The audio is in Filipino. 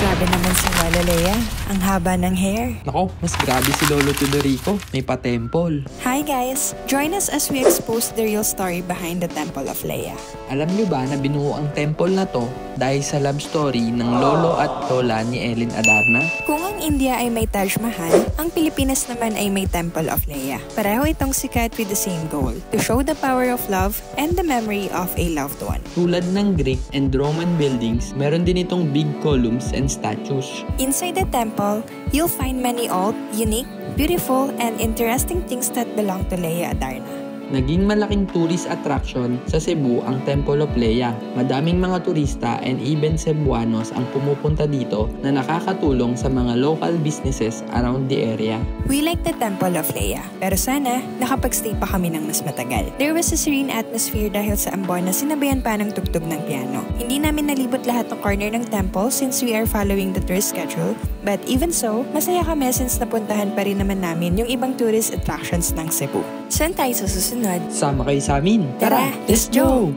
Grabe naman si Lola Leia. Ang haba ng hair. Nako, mas grabe si Lolo Tudorico. May pa-temple. Hi guys! Join us as we expose the real story behind the Temple of Leia. Alam niyo ba na binuo ang temple na to dahil sa love story ng lolo at lola ni Ellen Adarna? Kung ang India ay may Taj Mahal, ang Pilipinas naman ay may Temple of Leia. Pareho itong sikat with the same goal, to show the power of love and the memory of a loved one. Tulad ng Greek and Roman buildings, meron din itong big columns and statues. Inside the temple, you'll find many old, unique, beautiful, and interesting things that belong to Leia Adarna. Naging malaking tourist attraction sa Cebu ang Temple of Leia. Madaming mga turista and even Cebuanos ang pumupunta dito na nakakatulong sa mga local businesses around the area. We like the Temple of Leia, pero sana nakapag-stay pa kami ng mas matagal. There was a serene atmosphere dahil sa ambon na sinabayan pa ng tugtog ng piano. Hindi namin nalibot lahat ng corner ng temple since we are following the tourist schedule, but even so, masaya kami since napuntahan pa rin naman namin yung ibang tourist attractions ng Cebu. Saan tayo sa susunod? Sama kayo sa amin! Tara, let's go!